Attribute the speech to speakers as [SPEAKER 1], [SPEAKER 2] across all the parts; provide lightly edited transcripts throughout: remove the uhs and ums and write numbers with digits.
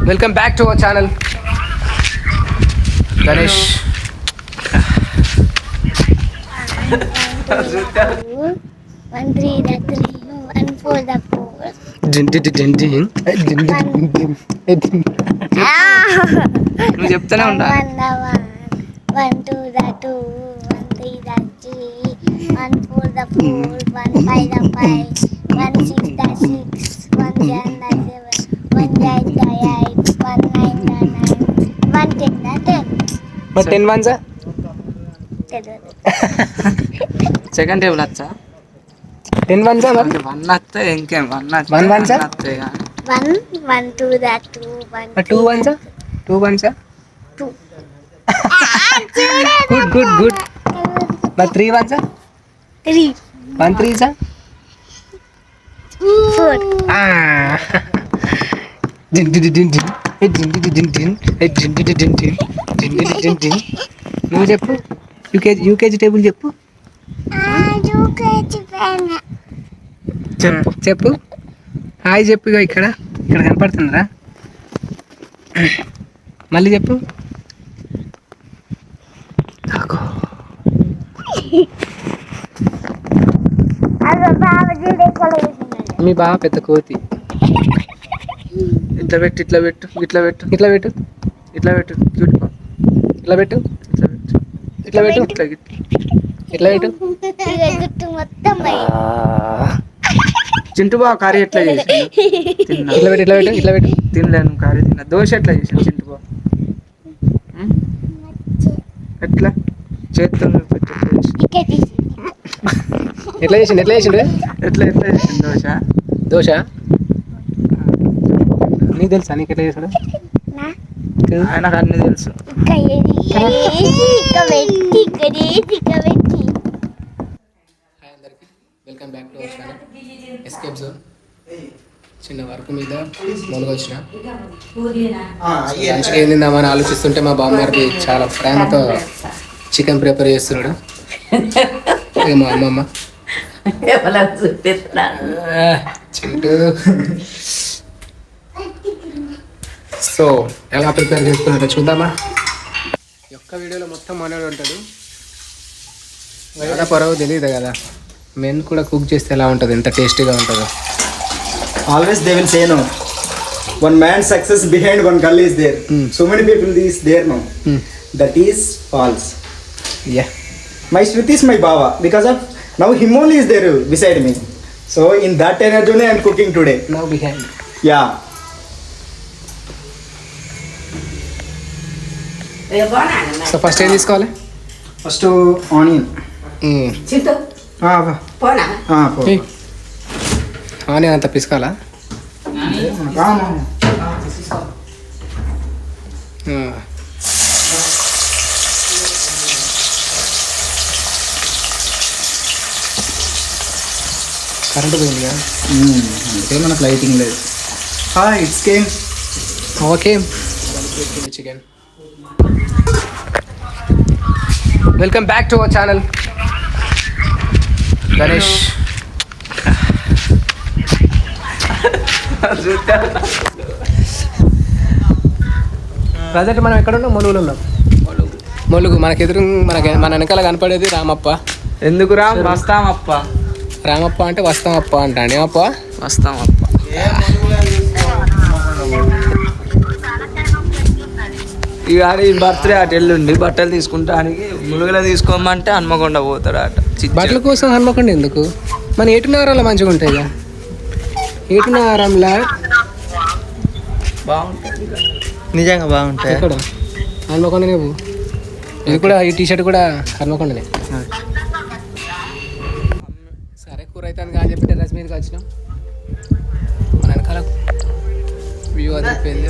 [SPEAKER 1] Welcome back to our channel. Ganesh నువ్వు చెప్తానే ఉన్నా.
[SPEAKER 2] 1 2 the 2 1 3 the 3 1 4 the 4 1 5 the 5 1 6 the 6 1 7 the 7 1 8 the 8 1 9 the 9 1 10 the 10.
[SPEAKER 1] మరి 10 once
[SPEAKER 3] second table వచ్చా
[SPEAKER 1] 10 once మరి
[SPEAKER 3] 1 వస్తే ఇంకేం 1
[SPEAKER 1] 1 once
[SPEAKER 2] 1 1 2 the 2 1
[SPEAKER 1] 2 once 2 once
[SPEAKER 2] 2
[SPEAKER 1] good good good. మరి 3 వన్స్
[SPEAKER 2] 3
[SPEAKER 1] 1 3 సా 4 నువ్వు చెప్పు. యూకేజీ టేబుల్ చెప్పు. చెప్పు చెప్పు హాయ్ చెప్పు. ఇగో ఇక్కడ ఇక్కడ కనపడుతుందిరా. మళ్ళీ చెప్పు. మీ బావ పెద్ద కోతి.
[SPEAKER 3] ఇట్లా పెట్టు ఇట్లా పెట్టు ఇట్లా పెట్టు
[SPEAKER 1] ఇట్లా పెట్టు
[SPEAKER 3] ఇట్లా పెట్టు చూడుకో
[SPEAKER 1] ఇట్లా పెట్టు
[SPEAKER 3] ఇట్లా పెట్టు
[SPEAKER 1] ఇట్లా పెట్టు
[SPEAKER 3] ఇట్లా గిట్ల.
[SPEAKER 1] ఇట్లా పెట్టు.
[SPEAKER 2] గుట్టు మొత్తం
[SPEAKER 3] చింటు బావ కర్రీ ఎట్లా చేసి తిన్నా
[SPEAKER 1] ఇట్లా పెట్టు ఇట్లా పెట్టు ఇట్లా పెట్టు.
[SPEAKER 3] తినలేను కర్రీ తిన్నా. దోశ ఎట్లా చేసాను చింటు బావ ఎట్లా చేత్తో పెట్టు
[SPEAKER 1] ఎట్లా చేసిండు ఎట్లా చేసిండు
[SPEAKER 3] ఎట్లా ఎట్లా చేసింది దోశ.
[SPEAKER 1] దోశ నీకు తెలుసా? నీకు ఎట్లా చేసాడు?
[SPEAKER 3] ఆయనకు అన్ని తెలుసు.
[SPEAKER 1] హాయ్ అందరికి, welcome back to our channel escape zone. చిన్న వర్క్ మీద మొదలుగా వచ్చిన లంచ్కి ఏం తిందామని ఆలోచిస్తుంటే మా బామ్మగారికి చాలా ప్రేమతో చికెన్ ప్రిపేర్ చేస్తున్నాడు. ఇక మా అమ్మమ్మ చింటూ. సో ఎలా ప్రిపేర్ చేసుకున్నాడో చూద్దామా. ఈ ఒక్క వీడియోలో మొత్తం మనోడు ఉంటాడు. ఎలా పరవు తెలియదు కదా, మెన్ కూడా కుక్ చేస్తే ఎలా ఉంటుంది, ఎంత టేస్టీగా ఉంటుందో.
[SPEAKER 4] Always they will say no. One man's success behind one girl is there. So many people is there now. That is false.
[SPEAKER 1] Yeah.
[SPEAKER 4] My Shruti is my Baba because of now him only is there beside me. So in that energy only I am cooking today.
[SPEAKER 1] Now behind.
[SPEAKER 4] Yeah.
[SPEAKER 1] So first ఏం తీసుకోవాలి?
[SPEAKER 4] First onion. Po.
[SPEAKER 1] Onion అంత పిసుకాలా? Current పోయింది కదా,
[SPEAKER 4] అందుకే మనకు lighting లేదు. It's came.
[SPEAKER 1] Okay. Chicken. Welcome back to our channel Ganesh. Present మనం ఎక్కడ ఉన్నాం? మొలుగులో ఉన్నాం. మొలుగు మనకు ఎదురు మన వెనకాల కనపడేది రామప్ప.
[SPEAKER 3] ఎందుకు రా వస్తామప్ప.
[SPEAKER 1] రామప్ప అంటే వస్తామప్ప అంటాడు. ఏమప్ప?
[SPEAKER 3] వస్తామప్ప. ఇక బర్త్డే అటు వెళ్ళుండి బట్టలు తీసుకుంటానికి ములుగులో తీసుకోమంటే హన్మకొండ పోతాడు అట.
[SPEAKER 1] బట్టల కోసం హన్మకొండ ఎందుకు? మన ఏటునగరంలో మంచిగా ఉంటాయి కదా. ఏటునగరంలో
[SPEAKER 3] బాగుంటుంది, నిజంగా బాగుంటాయి.
[SPEAKER 1] ఇక్కడ హన్మకొండనే పో. ఇది కూడా ఈ టీషర్ట్ కూడా హన్మకొండనే. సరే కూర అవుతుంది కానీ చెప్పి టెర్రస్ మీదకి వచ్చినాం. మన వెనకాల వ్యూ అదిపోయింది.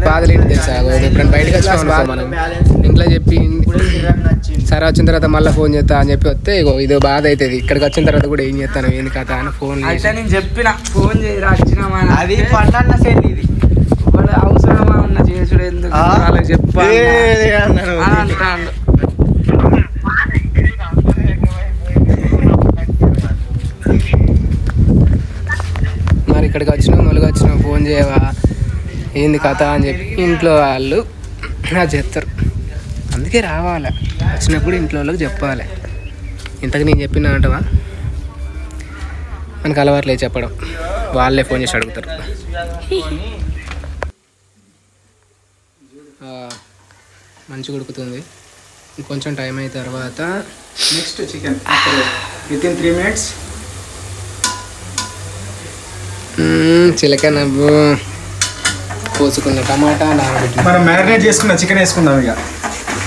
[SPEAKER 1] బాధలు ఏంటి తెలుసా? ఇప్పుడు బయటకు వచ్చినాం మనం ఇంట్లో చెప్పి సరే వచ్చిన తర్వాత మళ్ళీ ఫోన్ చేస్తా అని చెప్పి వస్తే ఇగో ఇది బాధ అవుతుంది. ఇక్కడికి వచ్చిన తర్వాత కూడా ఏం చేస్తాను ఏంది కథ అని ఫోన్
[SPEAKER 3] అయితే నేను చెప్పిన ఫోన్ చేయరా వచ్చినామా అది పండన్న సెల్ ఇది అవసరమా ఉన్న చేసుడు ఎందుకు వాళ్ళకి చెప్పాలి అంటాడు.
[SPEAKER 1] మరి ఇక్కడికి వచ్చినాం, మొలుగు వచ్చినాం, ఫోన్ చేయవా ఏంది కథ అని చెప్పి ఇంట్లో వాళ్ళు అది చెప్తారు. అందుకే రావాలి, వచ్చినప్పుడు ఇంట్లో వాళ్ళకి చెప్పాలి. ఇంతకు నేను చెప్పినా అంటవా, మనకు అలవాట్లేదు చెప్పడం, వాళ్ళే ఫోన్ చేసి అడుగుతారు. మంచిగా ఉడుకుతుంది, ఇంకొంచెం టైం అయిన తర్వాత
[SPEAKER 4] నెక్స్ట్ చికెన్ వితిన్ 3 minutes.
[SPEAKER 1] చిలక నవ్వు పోసుకున్న టమాటా నానబెట్టి
[SPEAKER 4] మనం మ్యారినేట్ చేసుకున్న చికెన్ వేసుకుందాం ఇక.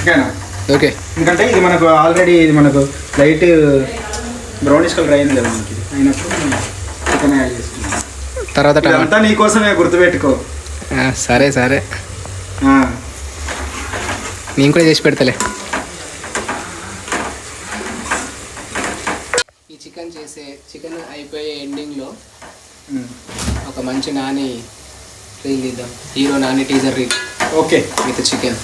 [SPEAKER 4] ఓకేనా?
[SPEAKER 1] ఓకే.
[SPEAKER 4] ఎందుకంటే ఇది మనకు ఆల్రెడీ లైట్ బ్రౌనిష్ కలర్ అయింది కదా మనకి, అయినప్పుడు మనం చికెన్ యాడ్ చేసుకుందాం.
[SPEAKER 1] తర్వాత
[SPEAKER 4] అంతా నీకోసమే, గుర్తుపెట్టుకో.
[SPEAKER 1] సరే సరే, నేను కూడా చేసి పెడతలే. ఈ చికెన్ అయిపోయే ఎండింగ్లో ఒక మంచి నాని రీల్ తీద్దాం, hero Nani teaser reel.
[SPEAKER 4] Okay,
[SPEAKER 1] with chicken.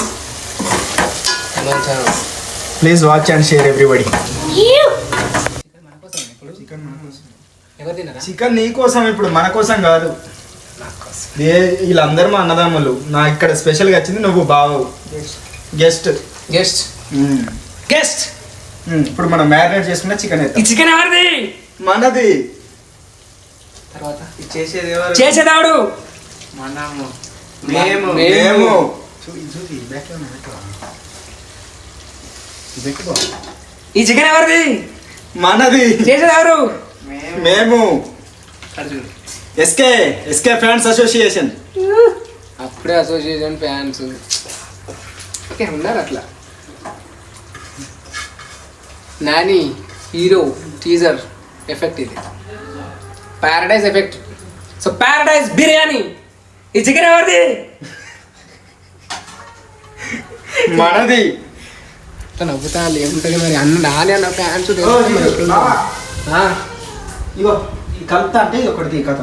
[SPEAKER 4] Please watch and share everybody. Chicken నీ కోసం, ఇప్పుడు మన కోసం కాదు. వీళ్ళందరూ మా అన్నదమ్ములు. నా ఇక్కడ స్పెషల్గా వచ్చింది నువ్వు బావు, గెస్ట్
[SPEAKER 1] గెస్ట్ గెస్ట్.
[SPEAKER 4] ఇప్పుడు మనం మ్యారినేట్ చేసుకున్న చికెన్ అయితే
[SPEAKER 3] చికెన్ ఎవరిది?
[SPEAKER 4] మనది.
[SPEAKER 1] తర్వాత
[SPEAKER 3] చేసేదాడు
[SPEAKER 4] మనము,
[SPEAKER 1] మేము.
[SPEAKER 3] ఈ చికెన్ ఎవరిది?
[SPEAKER 4] మనది.
[SPEAKER 3] చేసేదారు
[SPEAKER 4] మేము. SK fans association.
[SPEAKER 1] అప్పుడే అసోసియేషన్ ఫ్యాన్స్ ఓకే ఉన్నారు అట్లా. నాని హీరో టీజర్ ఎఫెక్ట్, ఇది Paradise effect.
[SPEAKER 3] So Paradise biryani. ఈ చికెన్ ఎవరిది?
[SPEAKER 4] మనది.
[SPEAKER 1] నవ్వుతా ఏముంటుంది మరి, నాని అన్న ఫ్యాన్స్.
[SPEAKER 4] ఇగో ఈ కలుపుతా అంటే ఇది ఒకటి కథ,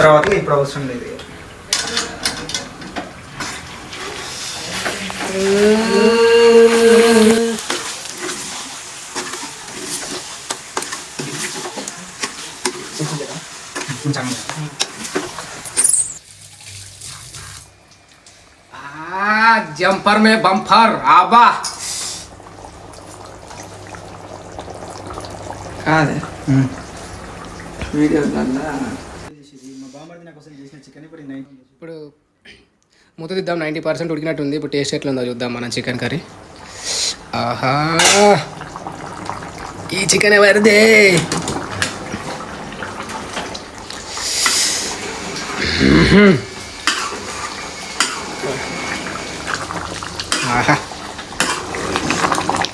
[SPEAKER 4] తర్వాత ఇప్పుడు అవసరం లేదు.
[SPEAKER 1] जंपर में बम्पर आबा
[SPEAKER 3] కాదే వీడియో
[SPEAKER 1] ఇప్పుడు మూత తీద్దాం. 90% ఉడికినట్టుంది. ఇప్పుడు టేస్ట్ ఎట్లా ఉందో చూద్దాం మనం చికెన్ కర్రీ. ఆహా, ఈ చికెన్ ఎవరిదే? ఆహా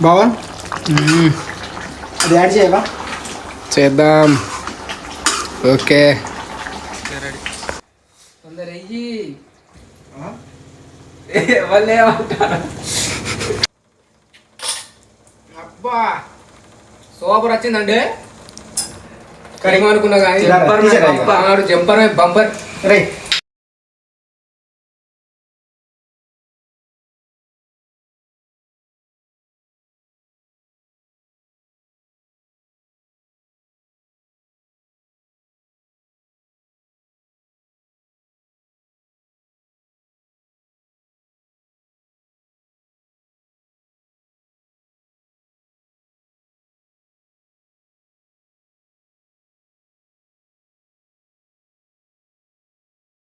[SPEAKER 4] బావా, అది యాడ్ చేయవా?
[SPEAKER 1] చేద్దాం. ఓకే,
[SPEAKER 3] కొందరు అయ్యి వాళ్ళు ఏమంటారు?
[SPEAKER 1] అబ్బా సూపర్ వచ్చిందండి. కరీం అనుకున్నా కానీ
[SPEAKER 4] జంపర్
[SPEAKER 1] బంపర్.
[SPEAKER 4] రే